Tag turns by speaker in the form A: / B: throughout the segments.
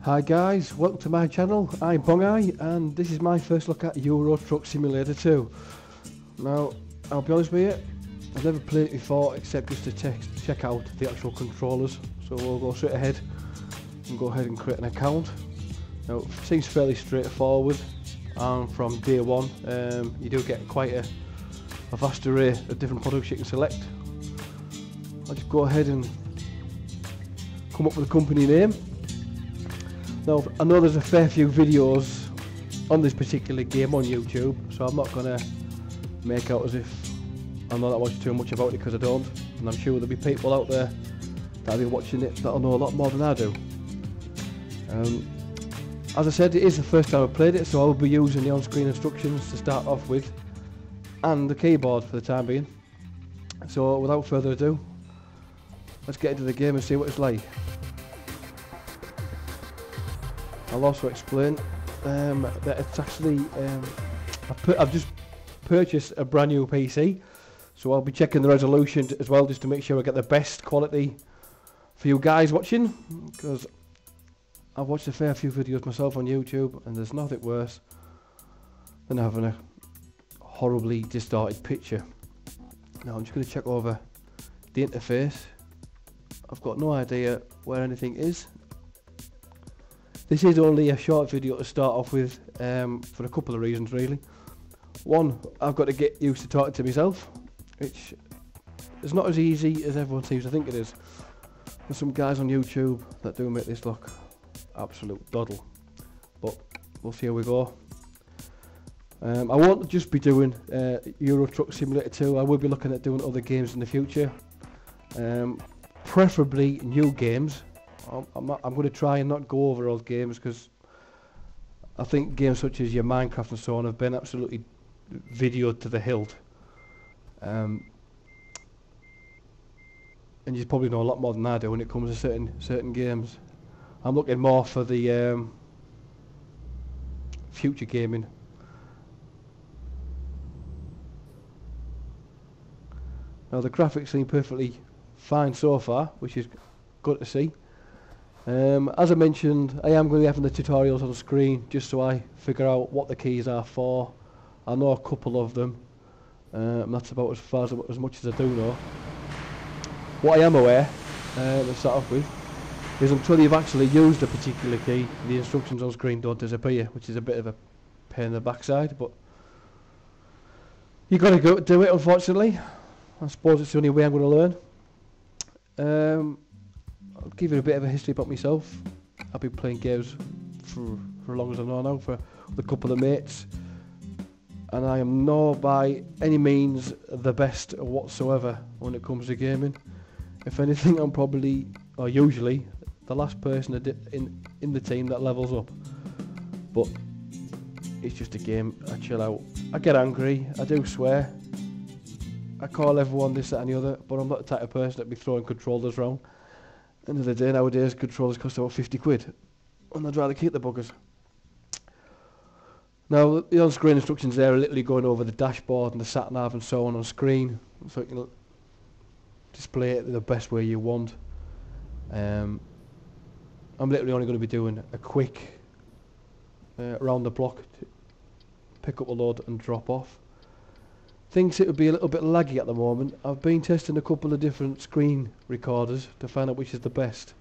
A: Hi guys, welcome to my channel. I'm Bongeye and this is my first look at Euro Truck Simulator 2. Now, I'll be honest with you, I've never played it before except just to check out the actual controllers. So we'll go straight ahead and create an account. Now, it seems fairly straightforward, and from day one you do get quite a vast array of different products you can select. I'll just go ahead and come up with a company name. Now, I know there's a fair few videos on this particular game on YouTube, so I'm not going to make out as if I know that much too much about it, because I don't, and I'm sure there'll be people out there that'll be watching it that'll know a lot more than I do. As I said, it is the first time I've played it, so I will be using the on-screen instructions to start off with, and the keyboard for the time being. So without further ado, let's get into the game and see what it's like. I'll also explain that it's actually I've just purchased a brand new PC, so I'll be checking the resolution as well, just to make sure I get the best quality for you guys watching, because I've watched a fair few videos myself on YouTube and there's nothing worse than having a horribly distorted picture. Now I'm just going to check over the interface. I've got no idea where anything is. This is only a short video to start off with, for a couple of reasons really. One, I've got to get used to talking to myself, which is not as easy as everyone seems to think it is. There's some guys on YouTube that do make this look absolute doddle, but we'll see how we go. I won't just be doing Euro Truck Simulator 2, I will be looking at doing other games in the future, preferably new games. I'm going to try and not go over old games, because I think games such as your Minecraft and so on have been absolutely videoed to the hilt, and you probably know a lot more than I do when it comes to certain games. I'm looking more for the future gaming. Now the graphics seem perfectly fine so far, which is good to see. As I mentioned, I am going to be having the tutorials on the screen just so I figure out what the keys are for. I know a couple of them, and that's about as much as I do know. What I am aware, to start off with, is until you've actually used a particular key, the instructions on screen don't disappear, which is a bit of a pain in the backside, but you've got to go do it, unfortunately. I suppose it's the only way I'm going to learn. I'll give you a bit of a history about myself. I've been playing games for as long as I know now, with a couple of mates, and I am not by any means the best whatsoever when it comes to gaming. If anything, I'm probably, or usually, the last person in the team that levels up. But it's just a game, I chill out. I get angry, I do swear, I call everyone this, that and the other, but I'm not the type of person that be throwing controllers around. End of the day, nowadays controllers cost about 50 quid, and I'd rather keep the buggers. Now the on-screen instructions there are literally going over the dashboard and the sat-nav and so on screen, so you can display it the best way you want. I'm literally only going to be doing a quick round the block to pick up a load and drop off. Thinks it would be a little bit laggy at the moment. I've been testing a couple of different screen recorders to find out which is the best.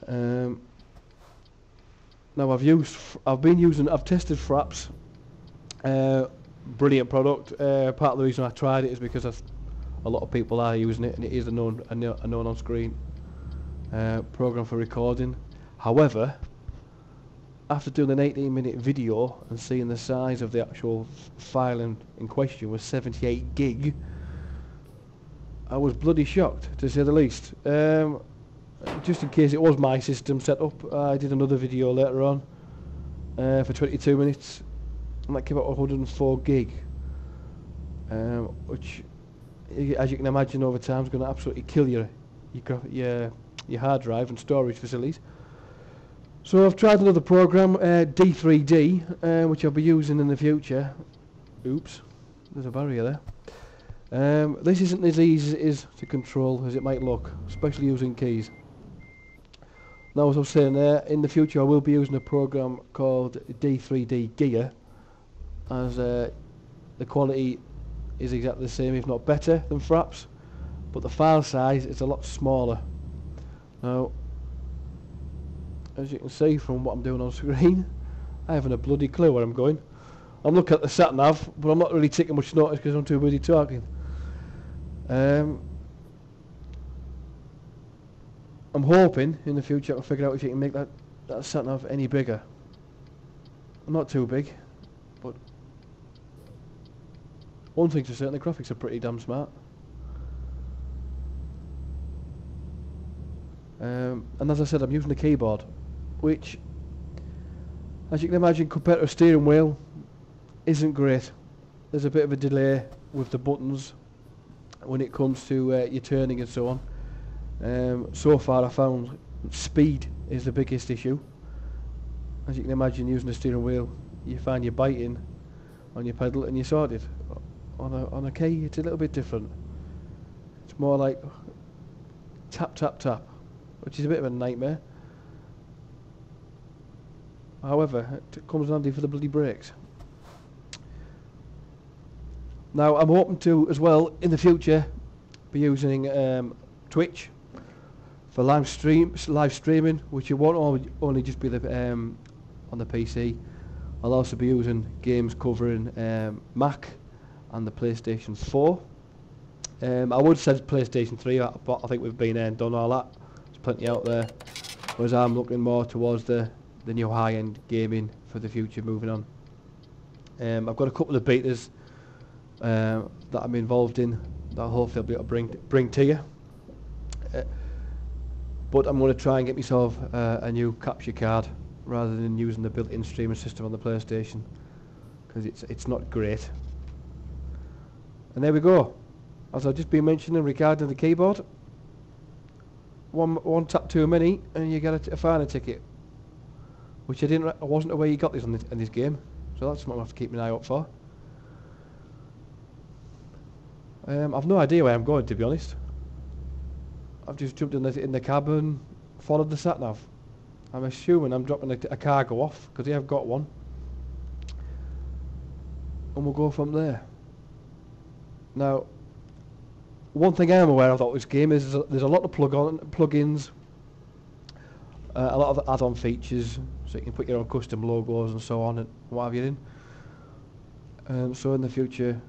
A: Now I've tested Fraps. Brilliant product. Part of the reason I tried it is because a lot of people are using it, and it is a known on-screen program for recording. However, after doing an 18-minute video and seeing the size of the actual file in question was 78 gig, I was bloody shocked, to say the least. Just in case it was my system set up, I did another video later on for 22 minutes, and that came out 104 gig, which, as you can imagine, over time is going to absolutely kill your hard drive and storage facilities. So I've tried another program, D3D, which I'll be using in the future. Oops, there's a barrier there. This isn't as easy as it is to control as it might look, especially using keys. Now, as I was saying there, in the future I will be using a program called D3D Gear, as the quality is exactly the same, if not better, than Fraps, but the file size is a lot smaller. Now, as you can see from what I'm doing on screen, I haven't a bloody clue where I'm going. I'm looking at the sat nav, but I'm not really taking much notice because I'm too busy talking. I'm hoping in the future I'll figure out if you can make that sat nav any bigger. Not too big, but one thing's for certain, the graphics are pretty damn smart. And as I said, I'm using the keyboard, which, as you can imagine, compared to a steering wheel, isn't great. There's a bit of a delay with the buttons when it comes to your turning and so on. So far I found speed is the biggest issue. As you can imagine, using a steering wheel, you find you're biting on your pedal and you're sorted. On a key, it's a little bit different. It's more like tap tap tap, which is a bit of a nightmare. However, it comes handy for the bloody brakes. Now, I'm hoping to, as well, in the future, be using Twitch for live streaming, which it won't only just be the on the PC. I'll also be using games covering Mac and the PlayStation 4. I would say PlayStation 3, but I think we've been done all that. There's plenty out there. Whereas I'm looking more towards the new high-end gaming for the future, moving on. I've got a couple of betas that I'm involved in that hopefully I'll be able to bring to you. But I'm going to try and get myself a new capture card rather than using the built-in streaming system on the PlayStation, because it's not great. And there we go. As I've just been mentioning regarding the keyboard, one tap too many and you get a fine ticket, which I wasn't aware you got this in this game, so that's something I have to keep an eye out for. I've no idea where I'm going, to be honest. I've just jumped in the cab and followed the sat nav. I'm assuming I'm dropping a cargo off, because I have got one, and we'll go from there. Now, one thing I am aware of about this game is there's a lot of plugins, a lot of add-on features, so you can put your own custom logos and so on and what have you in. So in the future,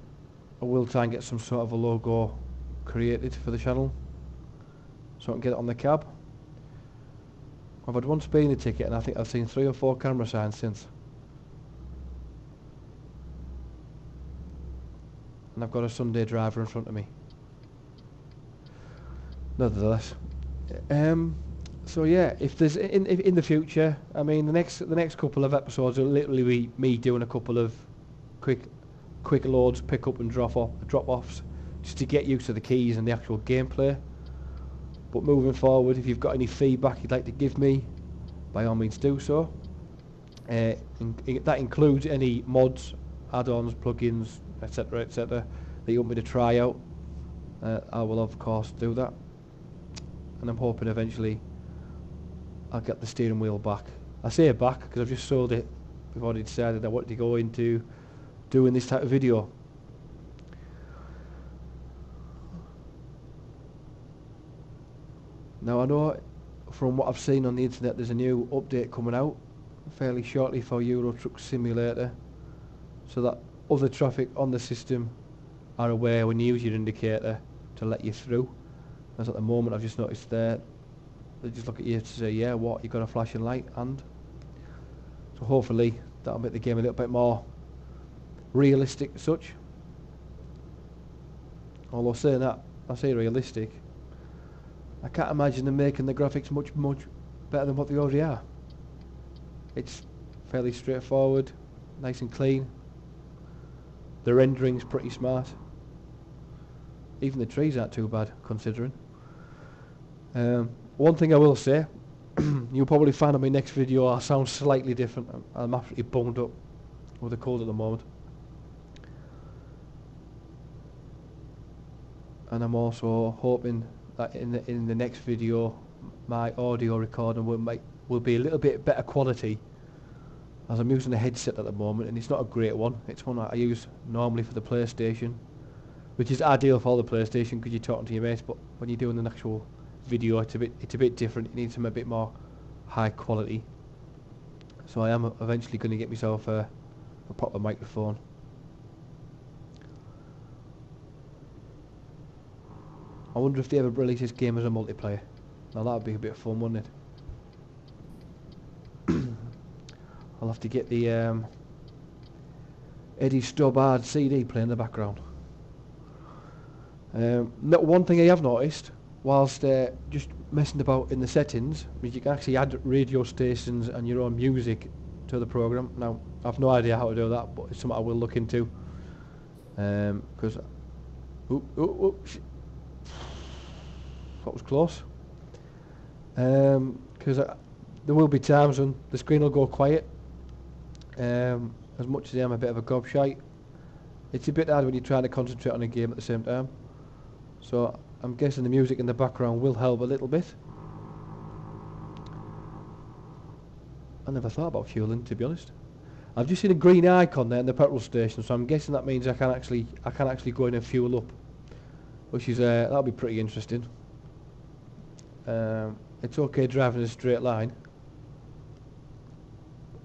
A: I will try and get some sort of a logo created for the channel, so I can get it on the cab. I've had one speeding ticket, and I think I've seen 3 or 4 camera signs since. And I've got a Sunday driver in front of me. Nevertheless, so yeah, if there's in the future, I mean, the next couple of episodes will literally be me doing a couple of quick loads, pick up and drop offs, just to get used to the keys and the actual gameplay. But moving forward, if you've got any feedback you'd like to give me, by all means do so. That includes any mods, add-ons, plugins, etc., that you want me to try out. I will of course do that, and I'm hoping eventually I'll get the steering wheel back. I say back because I've just sold it before I decided I wanted to go into doing this type of video. Now, I know from what I've seen on the internet there's a new update coming out fairly shortly for Euro Truck Simulator, so that other traffic on the system are aware when you use your indicator to let you through. As at the moment I've just noticed there, they just look at you to say, yeah, what, you've got a flashing light, and so hopefully that'll make the game a little bit more realistic as such. Although saying that, I say realistic, I can't imagine them making the graphics much better than what they already are. It's fairly straightforward, nice and clean. The rendering's pretty smart. Even the trees aren't too bad, considering. One thing I will say, you'll probably find on my next video I sound slightly different. I'm absolutely bunged up with a cold at the moment. And I'm also hoping that in the next video my audio recording will be a little bit better quality, as I'm using a headset at the moment, and it's not a great one. It's one that I use normally for the PlayStation, which is ideal for the PlayStation because you're talking to your mates. But when you're doing an actual video, it's a bit different. You need some a bit more high quality. So I am eventually going to get myself a proper microphone. I wonder if they ever release this game as a multiplayer. Now that would be a bit of fun, wouldn't it? I'll have to get the Eddie Stobbard CD playing in the background. One thing I have noticed, whilst just messing about in the settings, is you can actually add radio stations and your own music to the program. Now, I've no idea how to do that, but it's something I will look into. Because... that was close. Because there will be times when the screen will go quiet. As much as I am a bit of a gobshite, it's a bit hard when you're trying to concentrate on a game at the same time. So I'm guessing the music in the background will help a little bit. I never thought about fueling, to be honest. I've just seen a green icon there in the petrol station, so I'm guessing that means I can actually go in and fuel up, which is that'll be pretty interesting. It's okay driving a straight line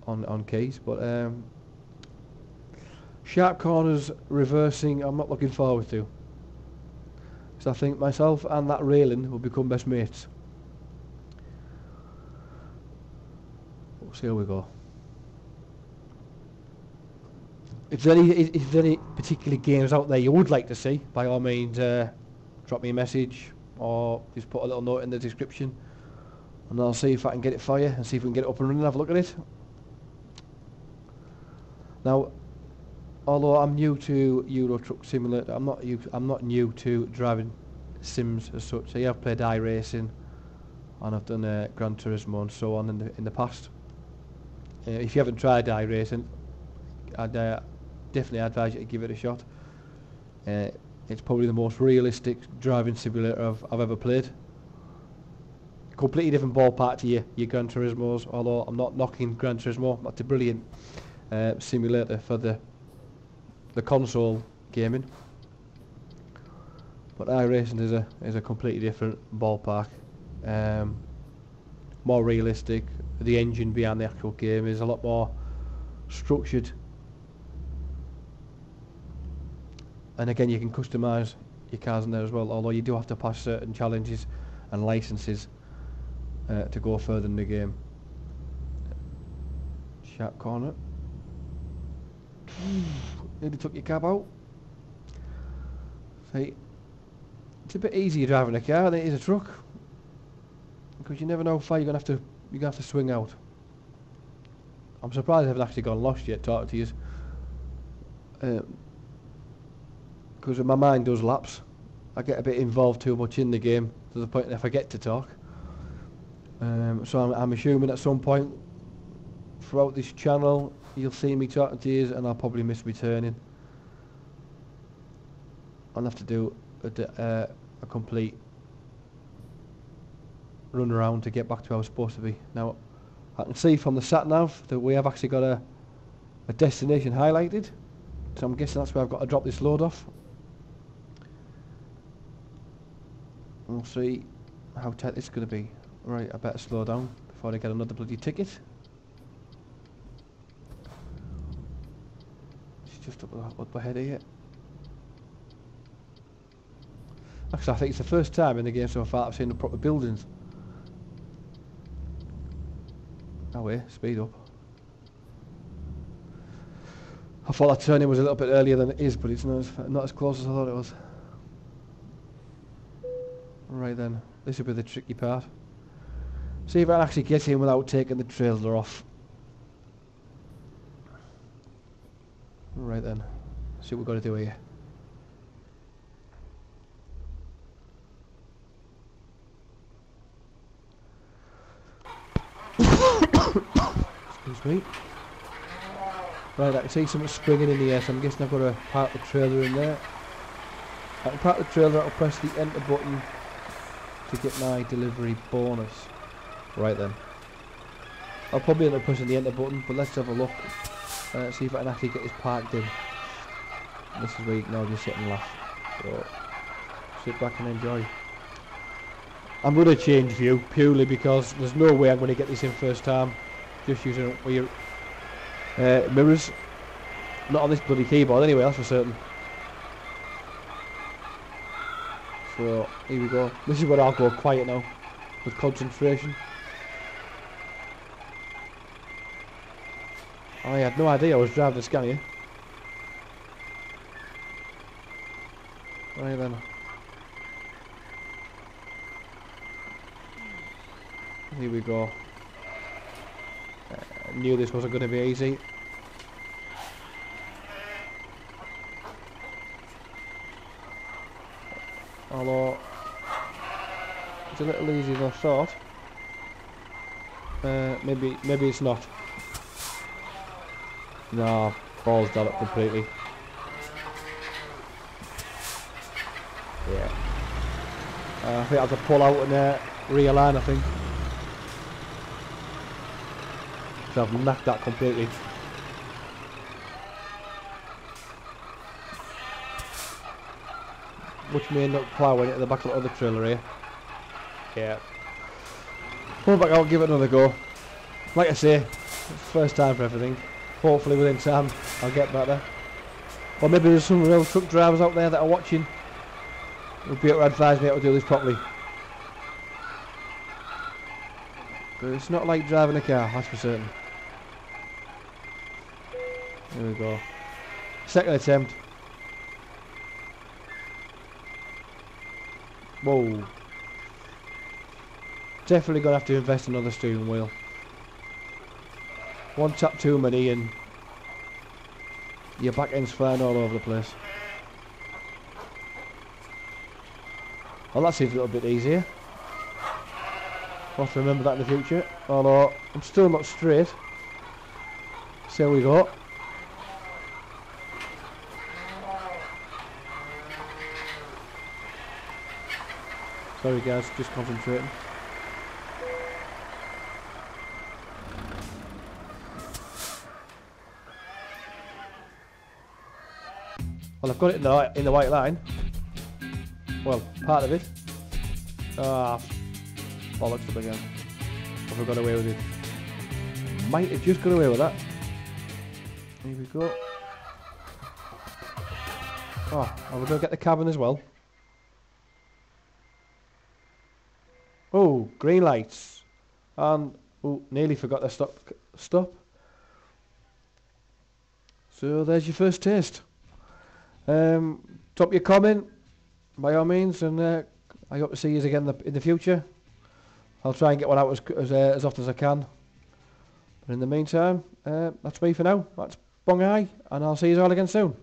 A: on keys, but sharp corners, reversing, I'm not looking forward to. So I think myself and that railing will become best mates. We'll see how we go. If there's any particular games out there you would like to see, by all means drop me a message or just put a little note in the description, and I'll see if I can get it for you and see if we can get it up and running and have a look at it. Now, although I'm new to Euro Truck Simulator, I'm not new to driving sims as such. I have played iRacing and I've done Gran Turismo and so on in the past. If you haven't tried iRacing, I'd definitely advise you to give it a shot. It's probably the most realistic driving simulator I've ever played. Completely different ballpark to your Gran Turismos, although I'm not knocking Gran Turismo. That's a brilliant simulator for the console gaming. But iRacing is a completely different ballpark. More realistic. The engine behind the actual game is a lot more structured. And again, you can customise your cars in there as well, although you do have to pass certain challenges and licenses to go further in the game. Sharp corner. Nearly took your cab out. See, it's a bit easier driving a car than it is a truck, because you never know how far you're gonna have to swing out. I'm surprised I haven't actually gone lost yet talking to you. Because my mind does lapse. I get a bit involved too much in the game to the point that I forget to talk. So I'm assuming at some point throughout this channel you'll see me talking to you and I'll probably miss me turning. I'll have to do a complete run around to get back to where I was supposed to be. Now I can see from the sat nav that we have actually got a destination highlighted, so I'm guessing that's where I've got to drop this load off. We'll see how tight this is going to be. Right, I better slow down before I get another bloody ticket. It's just up ahead here. Actually, I think it's the first time in the game so far I've seen the proper buildings. Oh wait, speed up. I thought that turning was a little bit earlier than it is, but it's not as close as I thought it was. Right then, this will be the tricky part. See if I can actually get in without taking the trailer off. Right then, see what we've got to do here. Excuse me. Right, I can see something springing in the air, so I'm guessing I've got to park the trailer in there. I can park the trailer, I'll press the enter button to get my delivery bonus. Right then. I'll probably end up pushing the enter button, but let's have a look. See if I can actually get this parked in. This is where you can now just sit and laugh. So, sit back and enjoy. I'm going to change view purely because there's no way I'm going to get this in first time. Just using your mirrors. Not on this bloody keyboard anyway, that's for certain. So, here we go. This is where I'll go quiet now. With concentration. I had no idea I was driving a Scania. Right then. Here we go. Knew this wasn't going to be easy. Although it's a little easier than I thought. Maybe it's not. No, balls done it completely. Yeah. I think I have to pull out and realign, I think. So I've knocked that completely. Which may end up ploughing into the back of the other trailer here. Yeah. Pull back out, give it another go. Like I say, it's first time for everything. Hopefully within time I'll get better. Or maybe there's some real truck drivers out there that are watching who'll be able to advise me how to do this properly. But it's not like driving a car, that's for certain. There we go. Second attempt. Whoa. Definitely gonna have to invest in another steering wheel. One tap too many and your back end's flying all over the place. Well, that seems a little bit easier. I'll have to remember that in the future. Although I'm still not straight. So here we go. Sorry guys, just concentrating. Well, I've got it in the white line. Well, part of it. Ah, bollocks up again. Have I got away with it? Might have just got away with that. Here we go. Oh, are we going to get the cabin as well? Oh, green lights. And, oh, nearly forgot to stop. So there's your first taste. Drop your comment, by all means, and I hope to see you again in the future. I'll try and get one out as often as I can. But in the meantime, that's me for now. That's Bongeye, and I'll see you all again soon.